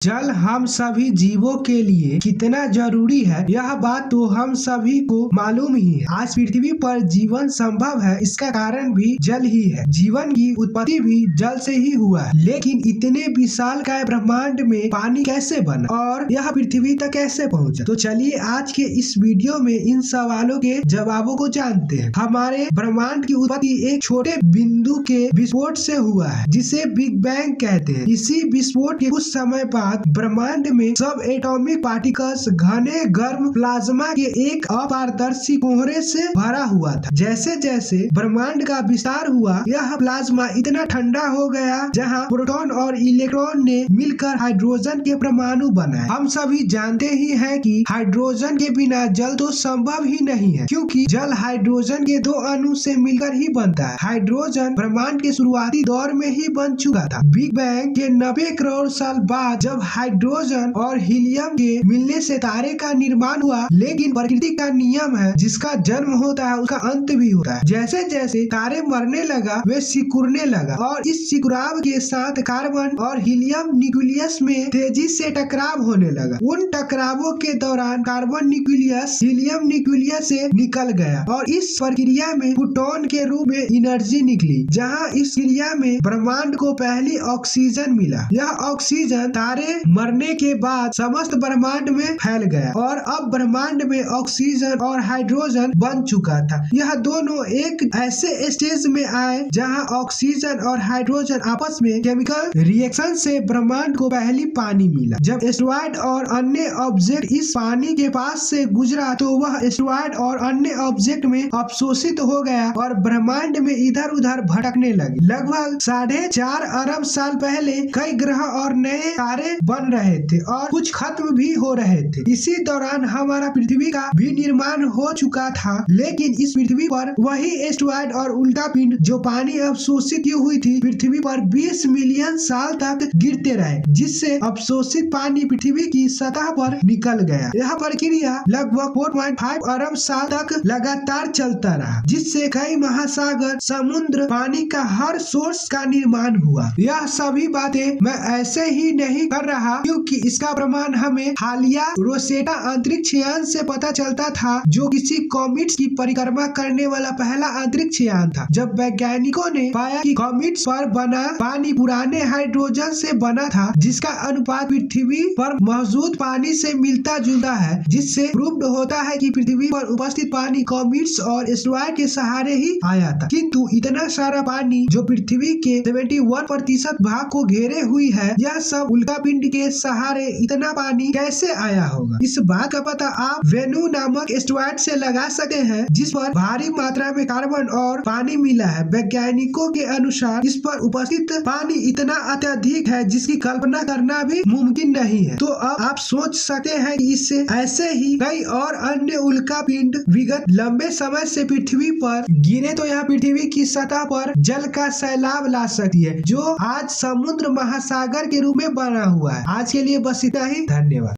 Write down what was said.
जल हम सभी जीवों के लिए कितना जरूरी है, यह बात तो हम सभी को मालूम ही है। आज पृथ्वी पर जीवन संभव है, इसका कारण भी जल ही है। जीवन की उत्पत्ति भी जल से ही हुआ है। लेकिन इतने विशालकाय ब्रह्मांड में पानी कैसे बना और यह पृथ्वी तक कैसे पहुंचा? तो चलिए आज के इस वीडियो में इन सवालों के जवाबों को जानते हैं। हमारे ब्रह्मांड की उत्पत्ति एक छोटे बिंदु के विस्फोट से हुआ है, जिसे बिग बैंग कहते हैं। इसी विस्फोट के कुछ समय बाद ब्रह्मांड में सब एटॉमिक पार्टिकल्स घने गर्म प्लाज्मा के एक अपारदर्शी कोहरे से भरा हुआ था। जैसे जैसे ब्रह्मांड का विस्तार हुआ, यह प्लाज्मा इतना ठंडा हो गया जहां प्रोटॉन और इलेक्ट्रॉन ने मिलकर हाइड्रोजन के परमाणु बनाए। हम सभी जानते ही हैं कि हाइड्रोजन के बिना जल तो संभव ही नहीं है, क्योंकि जल हाइड्रोजन के दो अणु से मिलकर ही बनता है। हाइड्रोजन ब्रह्मांड के शुरुआती दौर में ही बन चुका था। बिग बैंग के 90 करोड़ साल बाद जब हाइड्रोजन और हीलियम के मिलने से तारे का निर्माण हुआ। लेकिन प्रकृति का नियम है, जिसका जन्म होता है उसका अंत भी होता है। जैसे जैसे तारे मरने लगा, वे सिकुड़ने लगा और इस सिकुड़ाव के साथ कार्बन और हीलियम न्यूक्लियस में तेजी से टकराव होने लगा। उन टकरावों के दौरान कार्बन न्यूक्लियस हीलियम न्यूक्लियस से निकल गया और इस प्रक्रिया में फोटोन के रूप में एनर्जी निकली। जहां इस क्रिया में ब्रह्मांड को पहली ऑक्सीजन मिला। यह ऑक्सीजन तारे मरने के बाद समस्त ब्रह्मांड में फैल गया और अब ब्रह्मांड में ऑक्सीजन और हाइड्रोजन बन चुका था। यह दोनों एक ऐसे स्टेज में आए जहां ऑक्सीजन और हाइड्रोजन आपस में केमिकल रिएक्शन से ब्रह्मांड को पहली पानी मिला। जब एस्टेरॉयड और अन्य ऑब्जेक्ट इस पानी के पास से गुजरा तो वह एस्टेरॉयड और अन्य ऑब्जेक्ट में अवशोषित हो गया और ब्रह्मांड में इधर उधर भटकने लगे। लगभग 4.5 अरब साल पहले कई ग्रह और नए तारे बन रहे थे और कुछ खत्म भी हो रहे थे। इसी दौरान हमारा पृथ्वी का भी निर्माण हो चुका था। लेकिन इस पृथ्वी पर वही एस्टेरॉयड और उल्का पिंड जो पानी अवशोषित की हुई थी, पृथ्वी पर 20 मिलियन साल तक गिरते रहे, जिससे अवशोषित पानी पृथ्वी की सतह पर निकल गया। यह प्रक्रिया लगभग 4.5 अरब साल तक लगातार चलता रहा, जिससे कई महासागर, समुद्र, पानी का हर सोर्स का निर्माण हुआ। यह सभी बातें मैं ऐसे ही नहीं कर रहा, क्योंकि इसका प्रमाण हमें हालिया रोसेटा अंतरिक्ष यान से पता चलता था, जो किसी कॉमेट्स की परिक्रमा करने वाला पहला अंतरिक्ष यान था। जब वैज्ञानिकों ने पाया कि कॉमेट्स पर बना पानी पुराने हाइड्रोजन से बना था, जिसका अनुपात पृथ्वी पर मौजूद पानी से मिलता जुलता है, जिससे प्रूव्ड होता है कि पृथ्वी पर उपस्थित पानी कॉमेट्स और एस्टेरॉयड के सहारे ही आया था। किंतु इतना सारा पानी जो पृथ्वी के 71% भाग को घेरे हुई है, यह सब उल्का पिंड के सहारे इतना पानी कैसे आया होगा? इस बात का पता आप वेनु नामक एस्टेरॉयड से लगा सकते हैं, जिस पर भारी मात्रा में कार्बन और पानी मिला है। वैज्ञानिकों के अनुसार इस पर उपस्थित पानी इतना अत्यधिक है जिसकी कल्पना करना भी मुमकिन नहीं है। तो अब आप सोच सकते हैं कि इससे ऐसे ही कई और अन्य उल्का पिंड विगत लंबे समय से पृथ्वी पर गिरे तो यह पृथ्वी की सतह पर जल का सैलाब ला सकती है, जो आज समुद्र महासागर के रूप में बना हुआ है। आज के लिए बस इतना ही। धन्यवाद।